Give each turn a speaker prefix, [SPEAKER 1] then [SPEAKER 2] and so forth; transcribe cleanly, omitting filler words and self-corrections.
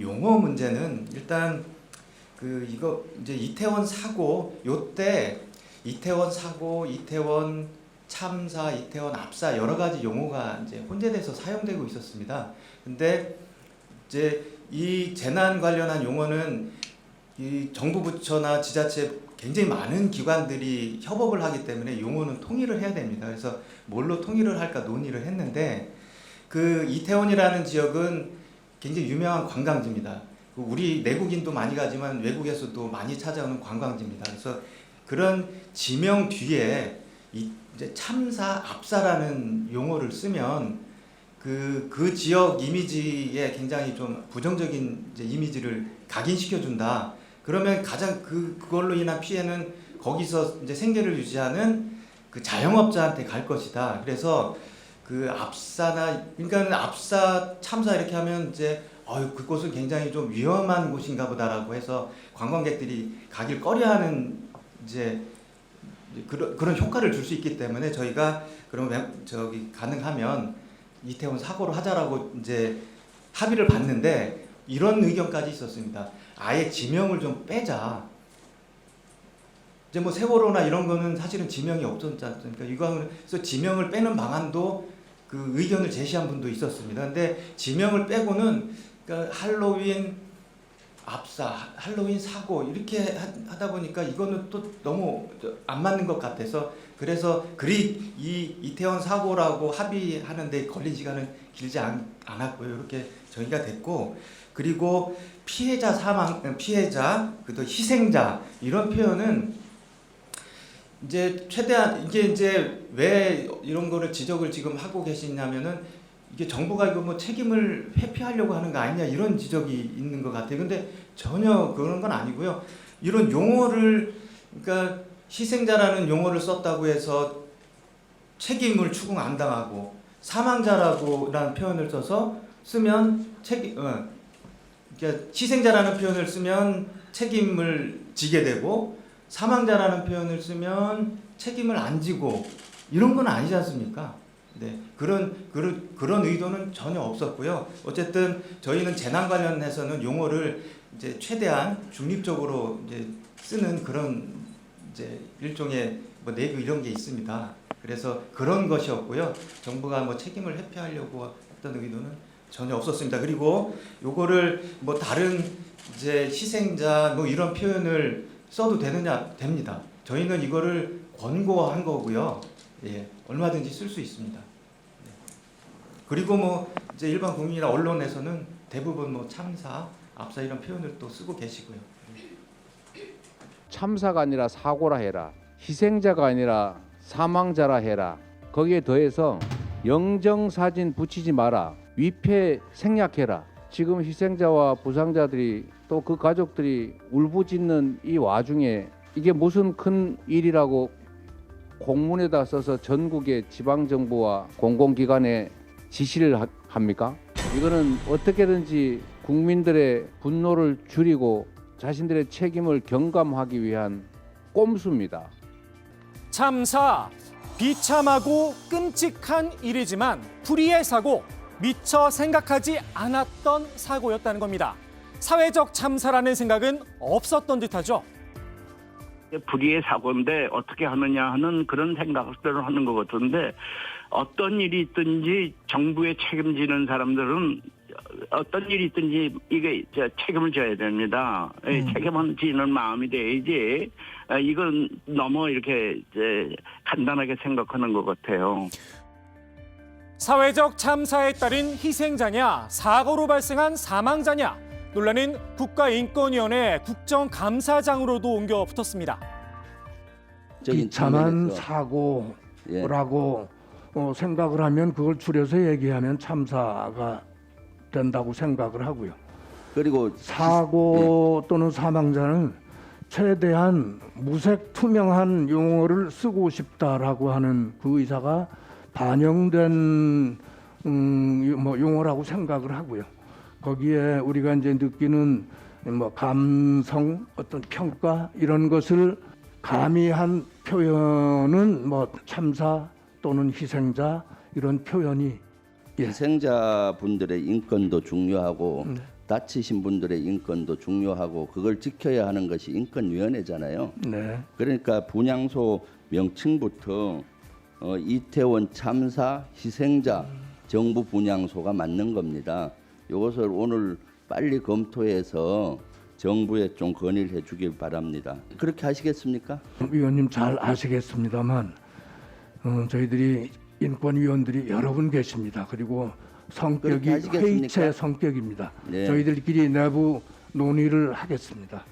[SPEAKER 1] 용어 문제는 일단 이거 이제 이태원 사고 요때 이태원 사고, 이태원 참사, 이태원 압사 여러 가지 용어가 이제 혼재돼서 사용되고 있었습니다. 근데 이제 이 재난 관련한 용어는 이 정부 부처나 지자체 굉장히 많은 기관들이 협업을 하기 때문에 용어는 통일을 해야 됩니다. 그래서 뭘로 통일을 할까 논의를 했는데 이태원이라는 지역은 굉장히 유명한 관광지입니다. 우리 내국인도 많이 가지만 외국에서도 많이 찾아오는 관광지입니다. 그래서 그런 지명 뒤에 이제 참사, 압사라는 용어를 쓰면 그 지역 이미지에 굉장히 좀 부정적인 이제 이미지를 각인시켜준다. 그러면 가장 그걸로 인한 피해는 거기서 이제 생계를 유지하는 그 자영업자한테 갈 것이다. 그래서 압사나 그러니까 압사, 참사 이렇게 하면 이제 그곳은 굉장히 좀 위험한 곳인가 보다라고 해서 관광객들이 가길 꺼려하는 이제 그런 효과를 줄 수 있기 때문에 저희가 그러면 가능하면 이태원 사고로 하자라고 이제 합의를 봤는데 이런 의견까지 있었습니다. 아예 지명을 좀 빼자. 이제 뭐 세월호나 이런 거는 사실은 지명이 없었지 않습니까? 그래서 지명을 빼는 방안도 의견을 제시한 분도 있었습니다. 근데 지명을 빼고는 그러니까 할로윈 압사, 할로윈 사고 이렇게 하다 보니까 이거는 또 너무 안 맞는 것 같아서 그래서 이태원 사고라고 합의하는데 걸린 시간은 길지 않았고요. 이렇게 정의가 됐고 그리고 피해자 피해자, 또 희생자 이런 표현은 이제 최대한 이제 왜 이런 거를 지적을 지금 하고 계시냐면은 이게 정부가 이거 뭐 책임을 회피하려고 하는 거 아니냐 이런 지적이 있는 것 같아요. 근데 전혀 그런 건 아니고요. 이런 용어를 그러니까 희생자라는 용어를 썼다고 해서 책임을 추궁 안 당하고 사망자라고라는 표현을 쓰면 그러니까 희생자라는 표현을 쓰면 책임을 지게 되고 사망자라는 표현을 쓰면 책임을 안 지고 이런 건 아니지 않습니까? 네, 그런 의도는 전혀 없었고요. 어쨌든 저희는 재난 관련해서는 용어를 이제 최대한 중립적으로 이제 쓰는 그런 이제 일종의 뭐 내부 이런 게 있습니다. 그래서 그런 것이었고요. 정부가 뭐 책임을 회피하려고 했던 의도는 전혀 없었습니다. 그리고 요거를 뭐 다른 이제 희생자 뭐 이런 표현을 써도 됩니다. 저희는 이거를 권고한 거고요. 예, 얼마든지 쓸 수 있습니다. 네. 그리고 뭐 이제 일반 국민이나 언론에서는 대부분 뭐 참사, 압사 이런 표현을 또 쓰고 계시고요.
[SPEAKER 2] 참사가 아니라 사고라 해라. 희생자가 아니라 사망자라 해라. 거기에 더해서 영정사진 붙이지 마라. 위패 생략해라. 지금 희생자와 부상자들이 또 그 가족들이 울부짖는 이 와중에 이게 무슨 큰 일이라고 공문에다 써서 전국의 지방정부와 공공기관에 지시를 합니까? 이거는 어떻게든지 국민들의 분노를 줄이고 자신들의 책임을 경감하기 위한 꼼수입니다.
[SPEAKER 3] 참사, 비참하고 끔찍한 일이지만 불의의 사고, 미처 생각하지 않았던 사고였다는 겁니다. 사회적 참사라는 생각은 없었던 듯하죠.
[SPEAKER 4] 불의의 사고인데 어떻게 하느냐 하는 그런 생각들을 하는 것 같은데 어떤 일이 있든지 정부에 책임지는 사람들은 어떤 일이 있든지 이게 책임을 져야 됩니다. 책임을 지는 마음이 돼야지 이건 너무 이렇게 간단하게 생각하는 것 같아요.
[SPEAKER 3] 사회적 참사에 따른 희생자냐, 사고로 발생한 사망자냐, 논란은 국가인권위원회 국정감사장으로도 옮겨 붙었습니다.
[SPEAKER 5] 비참한 사고라고 생각을 하면 그걸 줄여서 얘기하면 참사가 된다고 생각을 하고요.
[SPEAKER 6] 그리고
[SPEAKER 5] 사고 또는 사망자는 최대한 무색 투명한 용어를 쓰고 싶다라고 하는 그 의사가 반영된 용어라고 생각을 하고요. 거기에 우리가 이제 느끼는 뭐 감성, 어떤 평가 이런 것을 가미한 표현은 뭐 참사 또는 희생자 이런 표현이
[SPEAKER 6] 희생자분들의 인권도 중요하고 다치신 분들의 인권도 중요하고 그걸 지켜야 하는 것이 인권위원회잖아요.
[SPEAKER 5] 네.
[SPEAKER 6] 그러니까 분향소 명칭부터 이태원 참사 희생자 정부 분향소가 맞는 겁니다. 이것을 오늘 빨리 검토해서 정부에 좀 건의를 해주길 바랍니다. 그렇게 하시겠습니까?
[SPEAKER 5] 위원님 잘 아시겠습니다만 저희들이 인권위원들이 여러 분 계십니다. 그리고 성격이
[SPEAKER 6] 그렇게 하시겠습니까?
[SPEAKER 5] 회의체 성격입니다.
[SPEAKER 6] 네.
[SPEAKER 5] 저희들끼리 내부 논의를 하겠습니다.